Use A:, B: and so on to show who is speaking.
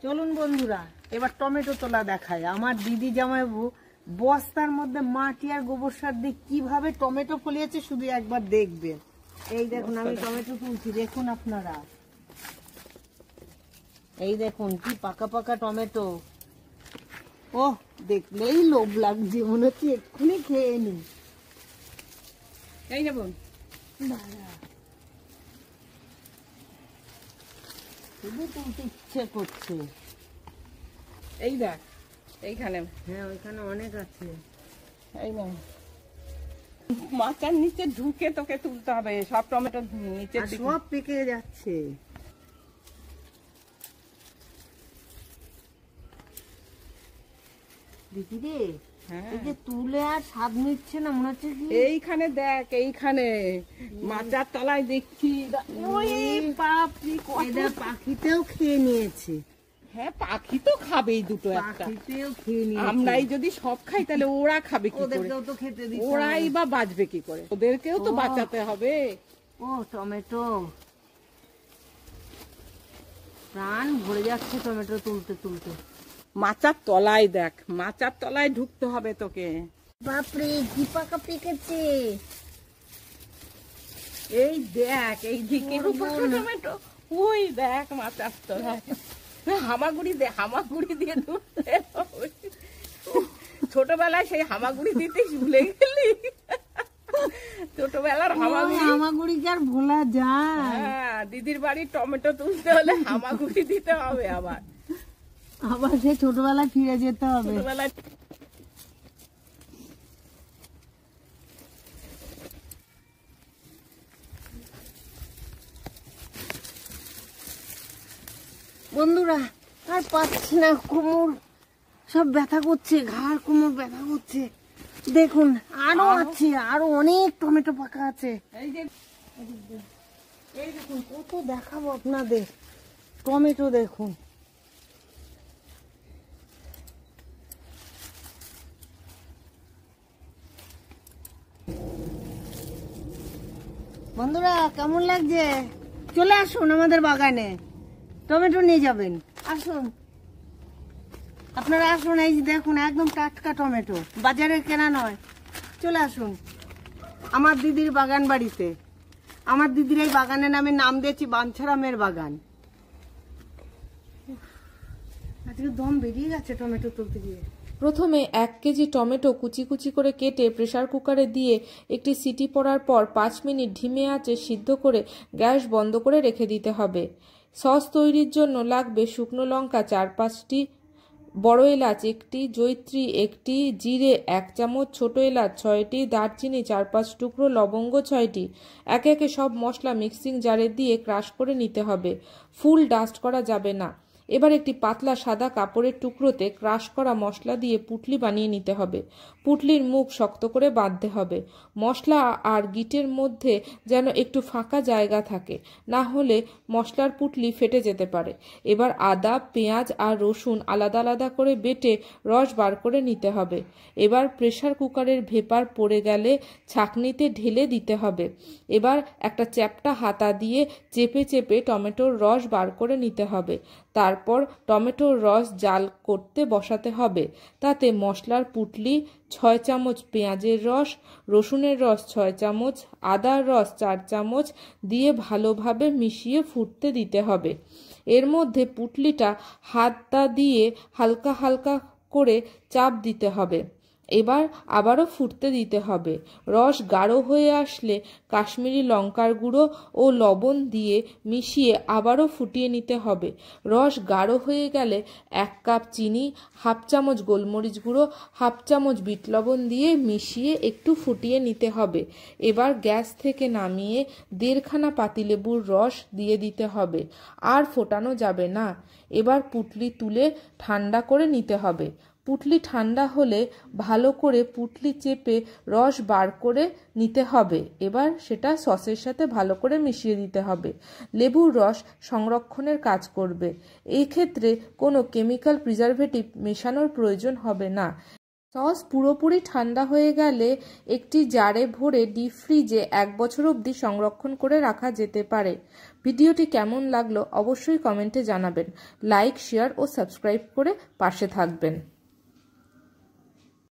A: চলুন বন্ধুরা, এবার টমেটো তোলা দেখায়। আমার দিদি জামাইবাবু বস্তার মধ্যে মাটি আর গোবর সার দিয়ে কিভাবে টমেটো ফলিয়েছে শুধু একবার দেখবেন। এই দেখুন আমি টমেটো তুলছি, দেখুন আপনারা, এই দেখুন কি পাকা পাকা টমেটো। ও দেখলেই লোভ লাগছে, মনে হচ্ছে এক্ষুনি খেয়ে নি।
B: এই যাবো
A: শুধু তুলতে ইচ্ছে করছে।
B: এই দেখ এইখানে,
A: হ্যাঁ ওইখানে অনেক আছে।
B: এই না মাচার নিচে ঢুকে তোকে তুলতে হবে সব টমেটো, নিচে
A: সব পেকে যাচ্ছে। দিদি রে, এই যে তুলে আর স্বাদ নিচ্ছে না, মনে হচ্ছে কি
B: এইখানে দেখ, এইখানে মাচার তলায় দেখছি
A: পাখিতেও খেয়ে নিয়েছে।
B: হ্যাঁ পাখি তো খাবেই দুটো একটা,
A: পাখিতেও খেয়ে নিয়েছে।
B: আমরাই যদি সব খাই তাহলে ওরা খাবে কি করে?
A: ওদেরকেও তো খেতে দিতে হবে।
B: ওরাই বা বাঁচবে কি করে? ওদেরকেও তো বাঁচাতে হবে।
A: ও টমেটো, প্রাণ ভরে যাচ্ছে টমেটো তুলতে তুলতে।
B: মাচার তলায় দেখ, মাচার তলায় ঢুকতে হবে তোকে।
A: বাপরে কি পাকা পেকেছে।
B: এই দেখ এই দিকে টমেটো, ওই দেখ মাচার তলায়। হামাগুড়ি দে, হামাগুড়ি দিয়ে ঢুকতে হবে। ছোটবেলায় সেই হামাগুড়ি দিতে ভুলে গেলি? ছোটবেলার
A: হামাগুড়ি কি আর ভোলা যায়?
B: হ্যাঁ, দিদির বাড়ির টমেটো তুলতে হলে হামাগুড়ি দিতে হবে। আবার
A: সেই ছোটবেলায় ফিরে যেতে হবে।
B: ছোটবেলায়
A: বন্ধুরা আর পাচ্ছি না, কোমর সব ব্যথা করছে, ঘাড় কোমর ব্যথা করছে। দেখুন আরো আছে, আরো অনেক টমেটো পাকা আছে। এই দেখুন কত দেখাবো আপনাদের টমেটো, দেখুন বন্ধুরা কেমন লাগছে? চলে আসুন আমাদের বাগানে, টমেটো নিয়ে যাবেন। আসুন আপনারা আসুন, এই যে দেখুন একদম টাটকা টমেটো, বাজারে কেনা নয়। চলে আসুন আমার দিদির বাগান বাড়িতে। আমার দিদির এই বাগানের নাম দিয়েছি বাঞ্ছারামের বাগান। আজকে দম বেরিয়ে গেছে টমেটো তুলতে গিয়ে।
C: প্রথমে 1 কেজি টমেটো কুচি কুচি করে কেটে প্রেসার কুকারে দিয়ে একটি সিটি পড়ার পর 5 মিনিট ধিমে আঁচে সিদ্ধ করে গ্যাস বন্ধ করে রেখে দিতে হবে। সস তৈরির জন্য লাগবে শুকনো লঙ্কা 4-5টি, বড় এলাচ 1টি, জয়িত্রী 1টি, জিরে 1 চামচ, ছোট এলাচ 6টি, দারচিনি 4-5 টুকরো, লবঙ্গ 6টি। একে একে সব মশলা মিক্সিং জারে দিয়ে ক্রাশ করে নিতে হবে। ফুল ডাস্ট করা যাবে না। এবার একটি পাতলা সাদা কাপড়ের টুকরোতে ক্রাশ করা মশলা দিয়ে পুটলি বানিয়ে নিতে হবে। পুটলির মুখ শক্ত করে বাঁধতে হবে। মশলা আর গিটের মধ্যে যেন একটু ফাঁকা জায়গা থাকে, না হলে মশলার পুটলি ফেটে যেতে পারে। এবার আদা, পেঁয়াজ আর রসুন আলাদা আলাদা করে বেটে রস বার করে নিতে হবে। এবার প্রেসার কুকারের ভেপার পড়ে গেলে ছাঁকনিতে ঢেলে দিতে হবে। এবার একটা চ্যাপ্টা হাতা দিয়ে চেপে চেপে টমেটোর রস বার করে নিতে হবে। তারপর টমেটোর রস জাল করতে বসাতে হবে। তাতে মশলার পুটলি 6 চামচ, পেঁয়াজের রস, রসুনের রস 6 চামচ, আদার রস 4 চামচ দিয়ে ভালোভাবে মিশিয়ে ফুটতে দিতে হবে। এর মধ্যে পুটলিটা হাতটা দিয়ে হালকা হালকা করে চাপ দিতে হবে। এবার আবারও ফুটতে দিতে হবে। রস গাঢ় হয়ে আসলে কাশ্মীরি লঙ্কার গুঁড়ো ও লবণ দিয়ে মিশিয়ে আবারও ফুটিয়ে নিতে হবে। রস গাঢ় হয়ে গেলে 1 কাপ চিনি, 1/2 চামচ গোলমরিচ গুঁড়ো, 1/2 চামচ বিট লবণ দিয়ে মিশিয়ে একটু ফুটিয়ে নিতে হবে। এবার গ্যাস থেকে নামিয়ে 1.5 খানা পাতিলেবুর রস দিয়ে দিতে হবে। আর ফোটানো যাবে না। এবার পুটলি তুলে ঠান্ডা করে নিতে হবে। পুটলি ঠান্ডা হলে ভালো করে পুটলি চেপে রস বার করে নিতে হবে। এবার সেটা সসের সাথে ভালো করে মিশিয়ে দিতে হবে। লেবুর রস সংরক্ষণের কাজ করবে। এই ক্ষেত্রে কোনো কেমিক্যাল প্রিজারভেটিভ মেশানোর প্রয়োজন হবে না। সস পুরোপুরি ঠান্ডা হয়ে গেলে একটি জারে ভরে ডিপ ফ্রিজে 1 বছর অবধি সংরক্ষণ করে রাখা যেতে পারে। ভিডিওটি কেমন লাগলো অবশ্যই কমেন্টে জানাবেন। লাইক, শেয়ার ও সাবস্ক্রাইব করে পাশে থাকবেন।